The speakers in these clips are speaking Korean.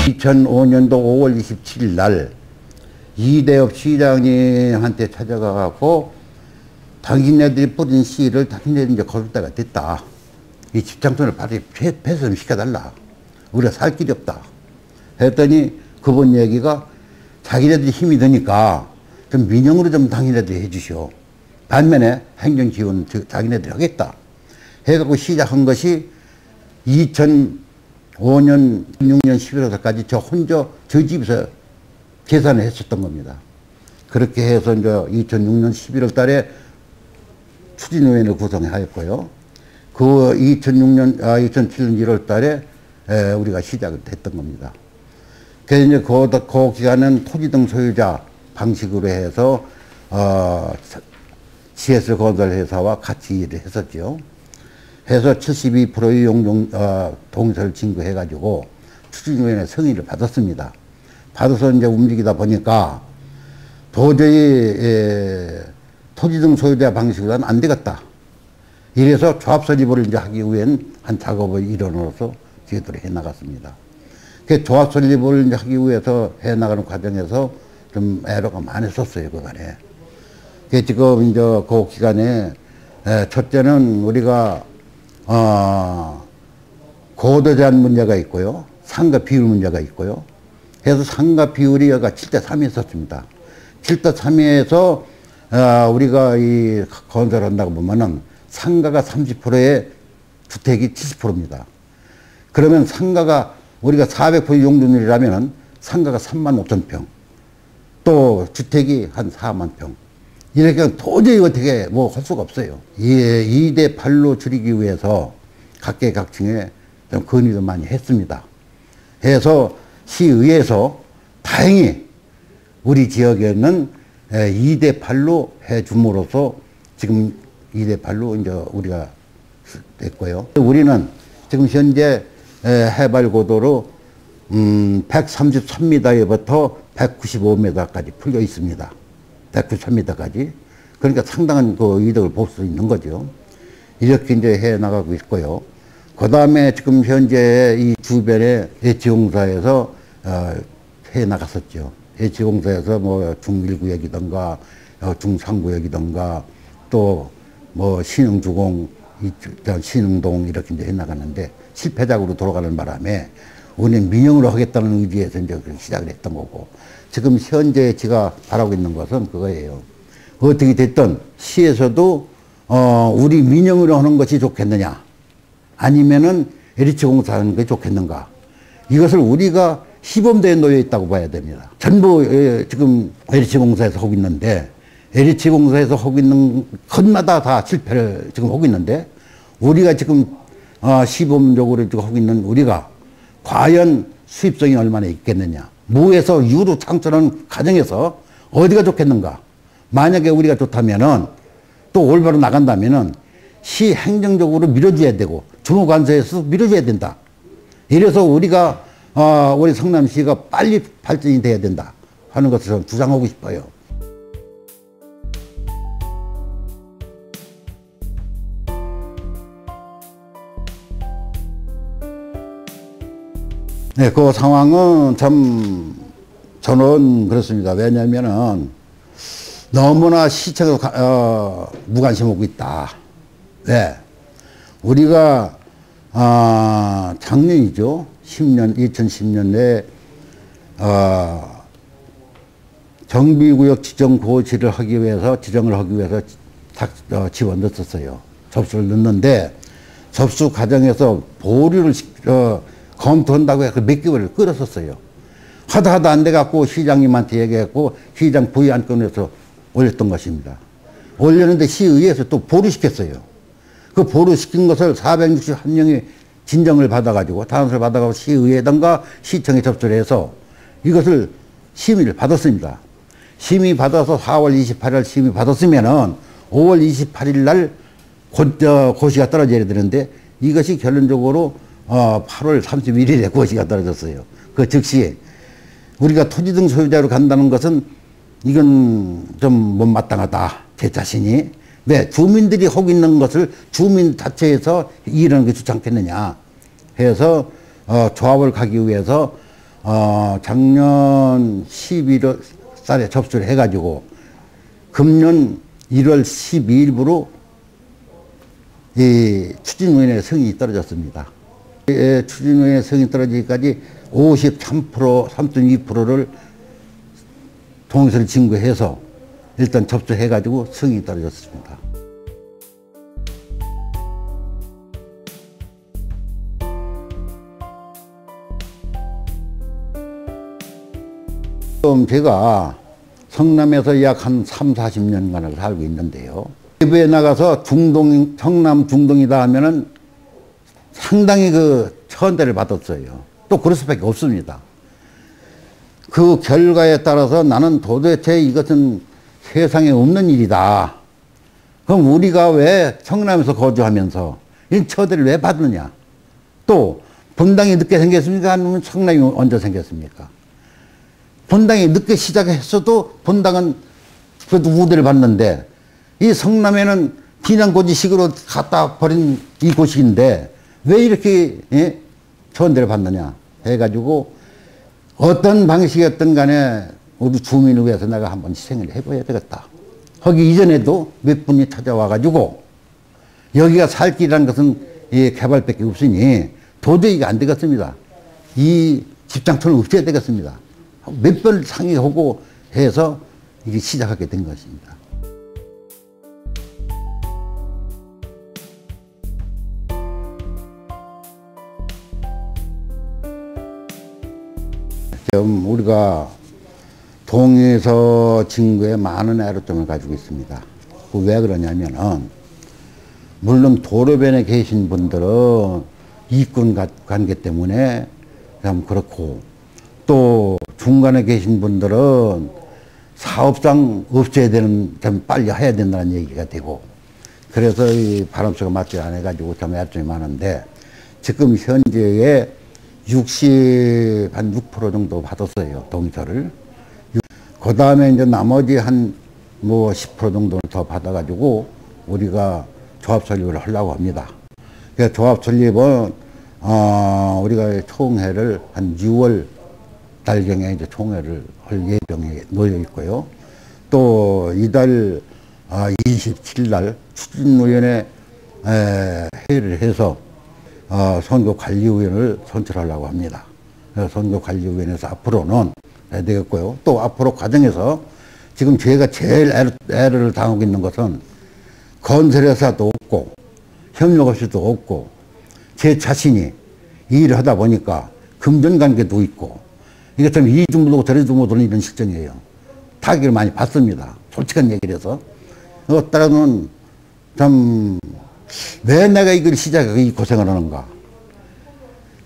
2005년도 5월 27일 날 이대엽 시장님한테 찾아가갖고 당신네들이 뿌린 씨를 당신네들이 이제 거둘 때가 됐다. 이 집장촌을 빨리 폐쇄시켜달라. 우리가 살 길이 없다. 했더니 그분 얘기가 자기네들이 힘이 드니까 좀 민영으로 좀 당신네들이 해주시오. 반면에 행정지원 자기네들이 하겠다. 해갖고 시작한 것이 2005년, 6년 11월까지 저 혼자 저 집에서 계산을 했었던 겁니다. 그렇게 해서 이제 2006년 11월 달에 추진위원회를 구성하였고요. 그 2007년 1월 달에 우리가 시작을 했던 겁니다. 그래서 이제 그 기간은 토지 등 소유자 방식으로 해서 CS 건설회사와 같이 일을 했었죠. 해서 72%의 용적 동의서를 진구해가지고 추진위원회 승인을 받았습니다. 받아서 이제 움직이다 보니까 도저히 토지 등 소유자 방식으로는 안 되겠다. 이래서 조합 설립을 이제 하기 위한 한 작업을 일원으로서 저희들이 해 나갔습니다. 그 조합 설립을 이제 하기 위해서 해 나가는 과정에서 좀 애로가 많았었어요, 그간에. 그 지금 이제 그 기간에 첫째는 우리가 고도 제한 문제가 있고요. 상가 비율 문제가 있고요. 그래서 상가 비율이 여기가 7:3이 있었습니다. 7:3에서 우리가 이 건설한다고 보면은 상가가 30%에 주택이 70%입니다. 그러면 상가가 우리가 400% 용적률이라면은 상가가 35,000평, 또 주택이 한 4만 평. 이렇게 도저히 어떻게 뭐 할 수가 없어요. 2대8로 줄이기 위해서 각계각층에 좀 건의도 많이 했습니다. 해서 시의회에서 다행히 우리 지역에는 2대8로 해 줌으로써 지금 2대8로 이제 우리가 됐고요. 우리는 지금 현재 해발 고도로 133m에부터 195m까지 풀려 있습니다. 193m까지. 그러니까 상당한 그 이득을 볼 수 있는 거죠. 이렇게 이제 해 나가고 있고요. 그 다음에 지금 현재 이 주변에 대치공사에서 해 나갔었죠. 대치공사에서 뭐 중1구역이던가 중3구역이던가 또 뭐 신흥주공, 신흥동 이렇게 이제 해 나가는데 실패작으로 돌아가는 바람에 우리는 민영으로 하겠다는 의지에서 이제 시작을 했던 거고, 지금 현재 제가 바라고 있는 것은 그거예요. 어떻게 됐든 시에서도 우리 민영으로 하는 것이 좋겠느냐, 아니면은 LH공사 하는 게 좋겠는가, 이것을 우리가 시범대에 놓여 있다고 봐야 됩니다. 전부 지금 LH공사에서 하고 있는데, LH공사에서 하고 있는 것마다 다 실패를 지금 하고 있는데, 우리가 지금 시범적으로 하고 있는 우리가 과연 수입성이 얼마나 있겠느냐, 무에서 유로 창출하는 과정에서 어디가 좋겠는가. 만약에 우리가 좋다면은 또 올바로 나간다면은 시 행정적으로 밀어줘야 되고 주무관서에서 밀어줘야 된다. 이래서 우리가 우리 성남시가 빨리 발전이 돼야 된다 하는 것을 주장하고 싶어요. 네, 그 상황은 참 저는 그렇습니다. 왜냐면은 너무나 시청에서 무관심하고 있다. 왜? 우리가 작년이죠. 2010년에 정비구역 지정 고지를 하기 위해서 지정을 하기 위해서 지원 넣었어요. 접수를 넣는데 접수 과정에서 보류를 검토한다고 해서 몇 개월을 끌었었어요. 하다 안 돼갖고 시장님한테 얘기했고 시장 부의 안건에서 올렸던 것입니다. 올렸는데 시의회에서 또 보류시켰어요. 그 보류시킨 것을 461명이 진정을 받아가지고 탄원서를 받아가지고 시의회든가 시청에 접수를 해서 이것을 심의를 받았습니다. 심의 받아서 4월 28일 심의 받았으면은 5월 28일 날 고시가 떨어져야 되는데 이것이 결론적으로 8월 31일에 고시가 떨어졌어요. 그 즉시 우리가 토지 등 소유자로 간다는 것은 이건 좀 못마땅하다. 제 자신이. 왜? 주민들이 하고 있는 것을 주민 자체에서 일하는 게 좋지 않겠느냐 해서 조합을 가기 위해서 작년 11월달에 접수를 해가지고 금년 1월 12일부로 이 추진위원회 승인이 떨어졌습니다. 추진위원회 승인이 떨어지기까지 53%, 3.2%를 동의서를 진구해서 일단 접수해가지고 승인이 떨어졌습니다. 지금 제가 성남에서 약 한 3, 40년간을 살고 있는데요. 외부에 나가서 성남 중동이다 하면은 상당히 그 천대를 받았어요. 또 그럴 수밖에 없습니다. 그 결과에 따라서 나는 도대체 이것은 세상에 없는 일이다. 그럼 우리가 왜 성남에서 거주하면서 이 처대를 왜 받느냐? 또 분당이 늦게 생겼습니까? 아니면 성남이 언제 생겼습니까? 분당이 늦게 시작했어도 분당은 그래도 우대를 받는데 이 성남에는 비난고지식으로 갖다 버린 이 곳인데 왜 이렇게 천대를 받느냐 해가지고 어떤 방식이었든 간에 우리 주민을 위해서 내가 한번 희생을 해봐야 되겠다. 거기 이전에도 몇 분이 찾아와가지고 여기가 살 길이라는 것은 개발밖에 없으니 도저히 안 되겠습니다. 이 집장터는 없애야 되겠습니다. 몇 번 상의하고 해서 이게 시작하게 된 것입니다. 지금 우리가 동의서 진구에 많은 애로점을 가지고 있습니다. 왜 그러냐면은 물론 도로변에 계신 분들은 이권 관계 때문에 좀 그렇고 또 중간에 계신 분들은 사업상 없애야 되는, 좀 빨리 해야 된다는 얘기가 되고 그래서 이 바람수가 맞지 않아가지고 좀 애로점이 많은데 지금 현재에 한 6% 정도 받았어요, 동의서를. 그 다음에 이제 나머지 한 10% 정도는 더 받아가지고 우리가 조합 설립을 하려고 합니다. 그래서 조합 설립은, 우리가 총회를 한 6월 달경에 이제 총회를 할 예정에 놓여 있고요. 또 이달 27일 날 추진위원회 회의를 해서 선거관리위원을 선출하려고 합니다. 선거관리위원회에서 앞으로는 해야 되겠고요. 또 앞으로 과정에서 지금 제가 제일 애를 당하고 있는 것은 건설회사도 없고 협력업체도 없고 제 자신이 일을 하다 보니까 금전관계도 있고 이게 참 이리도 못하고 저리도 못하는 이런 실정이에요. 타격을 많이 받습니다. 솔직한 얘기를 해서. 따라서는 참 왜 내가 이걸 시작하고 이 고생을 하는가.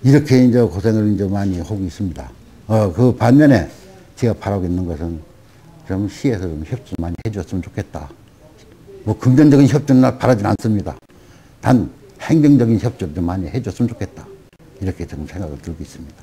이렇게 이제 고생을 이제 많이 하고 있습니다. 그 반면에 제가 바라고 있는 것은 좀 시에서 좀 협조 많이 해줬으면 좋겠다. 금전적인 협조는 바라진 않습니다. 단 행정적인 협조 좀 많이 해줬으면 좋겠다. 이렇게 저는 생각을 들고 있습니다.